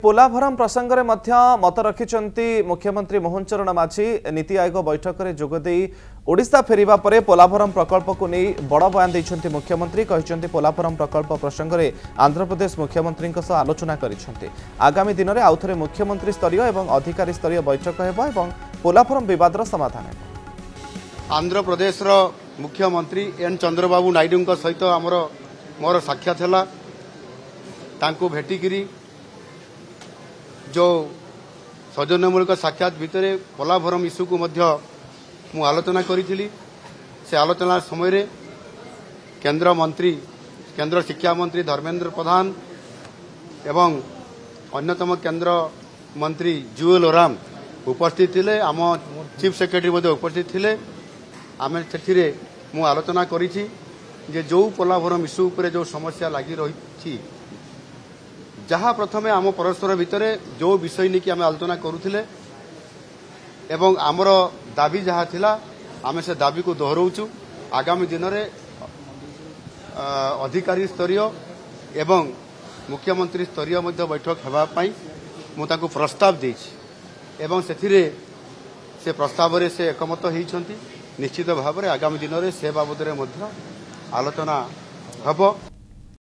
पोलाभरम प्रसंग में मत रखिंट मुख्यमंत्री मोहन चरण माझी नीति आयोग बैठक में जोगदे ओडिशा फेरिबा परे पोलाभरम प्रकल्प को नहीं बड़ बयान देते मुख्यमंत्री कहते पोलाभरम प्रकल्प प्रसंग में आंध्र प्रदेश मुख्यमंत्री आलोचना कर आगामी दिन में आउ थे मुख्यमंत्री स्तरीय और अधिकारी स्तरीय बैठक हो पोलाभरम विवाद समाधान हो। आंध्र प्रदेश मुख्यमंत्री एन चंद्रबाबू नायडू सहित मोर साक्षात है भेटिकी जो सौजन्यमूलक साक्षात भितर पोलाभरम इश्यू को मु आलोचना करी से आलोचना समय केंद्र शिक्षा मंत्री धर्मेंद्र प्रधान एवं अन्यतम केंद्र मंत्री जुएल ओराम उपस्थित थिले आम चीफ सेक्रेटरी उपस्थित थिले आम से मु आलोचना करी जो पोलाभरम इश्यू पर जो समस्या लगी रही जहाँ प्रथमे आम परस्पर भितर जो विषय नहीं कि आम आलोचना करुले एवं आमर दाबी जहाँ थिला आम से दाबी को दोहराऊँ आगामी दिन में अधिकारी स्तरीय एवं मुख्यमंत्री स्तरीय बैठक होगापाई मुझे प्रस्ताव देछि एवं से प्रस्ताव रे से एकमत होती निश्चित भाव में आगामी दिन में से बाबद आलोचना हब।